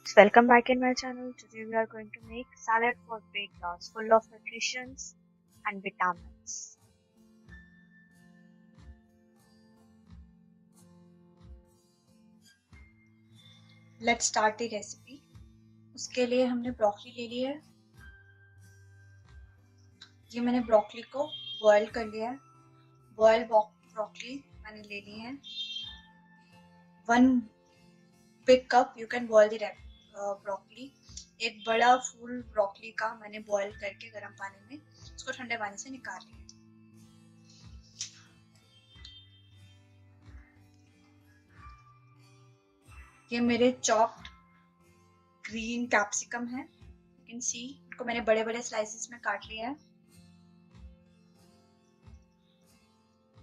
Welcome back in my channel. Today we are going to make salad for weight loss full of nutrition and vitamins. Let's start the recipe. उसके लिए हमने broccoli ले ली है। ये मैंने broccoli को बॉयल कर लिया है। बॉयल ब्रोकली मैंने ले ली है। 1 big cup you can boil the broccoli. एक बड़ा फूल ब्रोकली का मैंने बॉयल करके गर्म पानी में उसको ठंडे पानी से निकाल लिया। ये मेरे चॉप्ड ग्रीन कैप्सिकम है। यू कैन सी इनको मैंने बड़े बड़े स्लाइसेस में काट लिया है।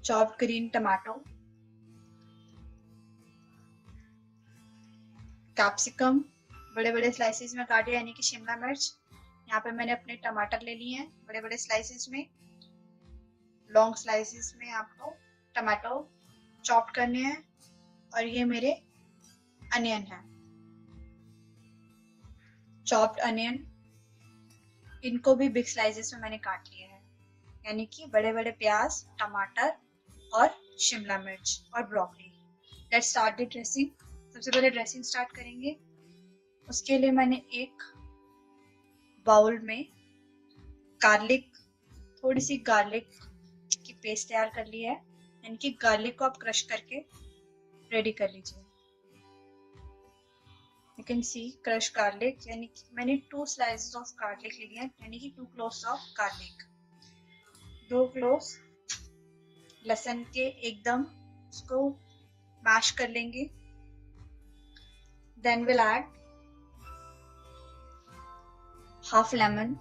चॉप्ड ग्रीन टमाटो, कैप्सिकम बड़े बड़े स्लाइसेस में काटे यानी कि शिमला मिर्च। यहाँ पे मैंने अपने टमाटर ले लिए हैं बड़े बड़े स्लाइसेस में, लॉन्ग स्लाइसेस में आपको टमाटो चॉप करने हैं। और ये मेरे अनियन है, चॉप्ड अनियन, इनको भी बिग स्लाइसेस में मैंने काट लिया है यानी कि बड़े बड़े प्याज, टमाटर और शिमला मिर्च और broccoli. Let's start the dressing. सबसे पहले ड्रेसिंग स्टार्ट करेंगे। उसके लिए मैंने एक बाउल में गार्लिक, थोड़ी सी गार्लिक की पेस्ट तैयार कर ली है यानी कि गार्लिक को आप क्रश करके रेडी कर लीजिए। You can see crush garlic यानी कि मैंने 2 स्लाइसेस ऑफ गार्लिक ले लिया यानी कि 2 क्लोव्स ऑफ गार्लिक। 2 क्लोव्स लहसुन के एकदम उसको मैश कर लेंगे। Then will add half lemon,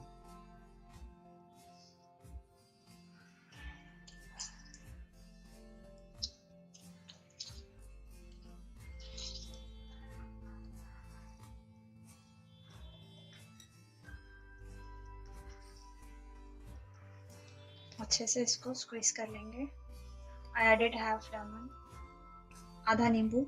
अच्छे से इसको स्क्वीज कर लेंगे। आई एडेड हाफ लेमन, आधा नींबू।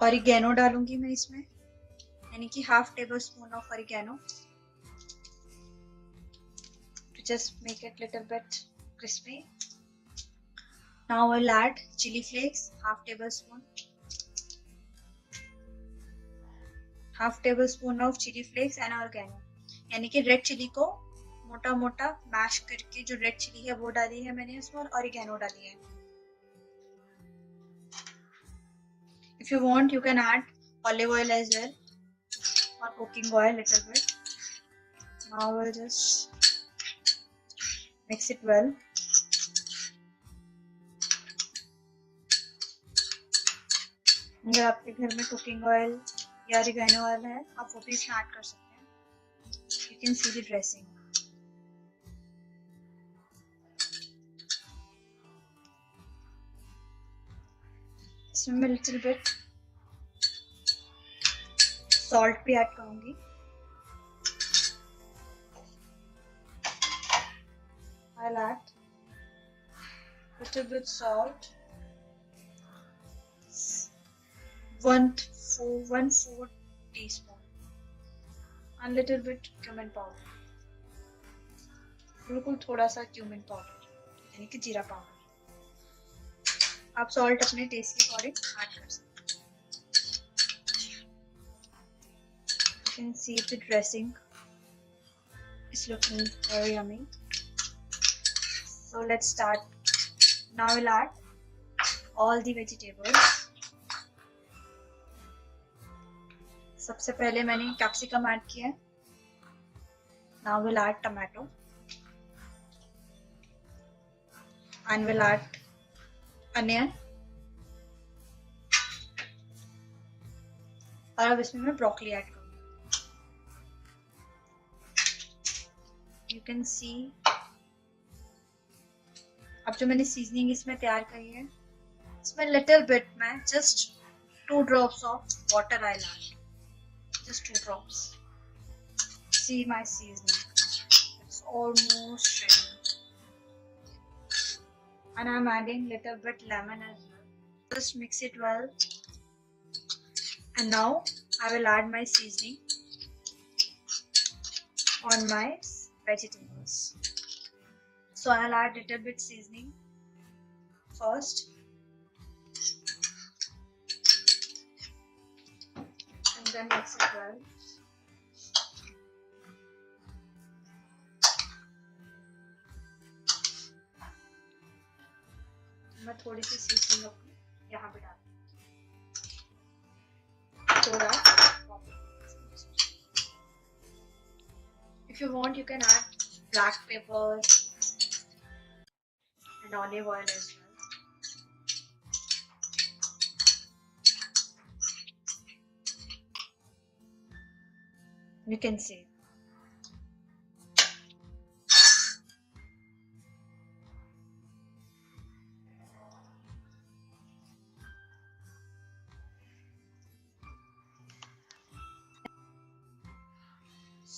ऑरिगेनो डालूंगी मैं इसमें यानी कि half table spoon of oregano to just make it little bit crispy. Now I'll add chili flakes, half tablespoon of chili flakes and oregano, यानी कि रेड चिली को मोटा मोटा मैश करके जो रेड चिली है वो डाली है मैंने उसमें, और ऑरिगेनो डाली है। If you want you can add olive oil as well or cooking oil little bit. Now we'll just mix it well. अगर आपके घर में कुकिंग ऑयल या ऑरिगेनो ऑयल है आप वो भी इसमें ऐड कर सकते हैं। You can see the dressing. इसमें मैं लिटिल बिट सॉल्ट भी ऐड करूंगी। I'll add little bit salt, 1/4 teaspoon, and little bit cumin powder, बिल्कुल थोड़ा सा cumin पाउडर यानी कि जीरा पाउडर। आप सॉल्ट अपने टेस्ट के अकॉर्डिंग ऐड कर सकते हैं। You can see the dressing is looking very yummy. So let's start. Now we'll add all the vegetables. सबसे पहले मैंने कैप्सिकम ऐड किया है। Now we'll add tomato and we'll add onion, और अब इसमें मैं ब्रोकली ऐड करूंगी। You can see अब जो मैंने सीजनिंग इसमें तैयार करी है इसमें लिटिल बिट मैं just 2 drops of water I add, just 2 drops. See my seasoning. It's almost ready. And I'm adding little bit lemon as well. Just mix it well. And now I will add my seasoning on my vegetables. So I'll add little bit seasoning first. And then mix it well. मैं थोड़ी सी seasoning अपनी यहाँ पे डाल so that if you want you can add black pepper and olive oil as well. You can see.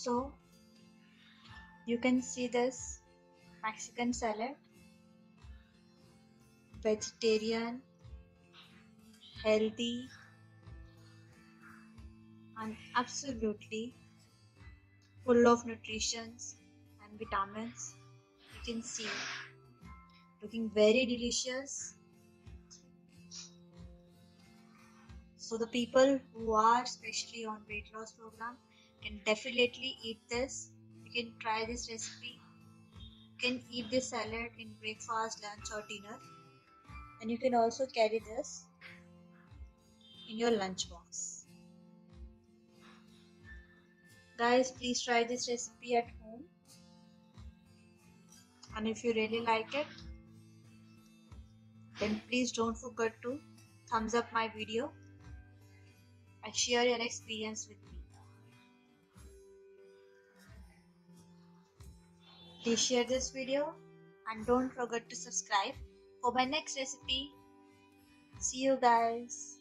So you can see this Mexican salad, vegetarian, healthy, and absolutely full of nutrition and vitamins. You can see looking very delicious. So the people who are especially on weight loss program can definitely eat this. You can try this recipe. You can eat this salad in breakfast, lunch or dinner, and you can also carry this in your lunch box. Guys, please try this recipe at home, and if you really like it, then please don't forget to thumbs up my video and share your experience with me. Please share this video and don't forget to subscribe for my next recipe. See you guys.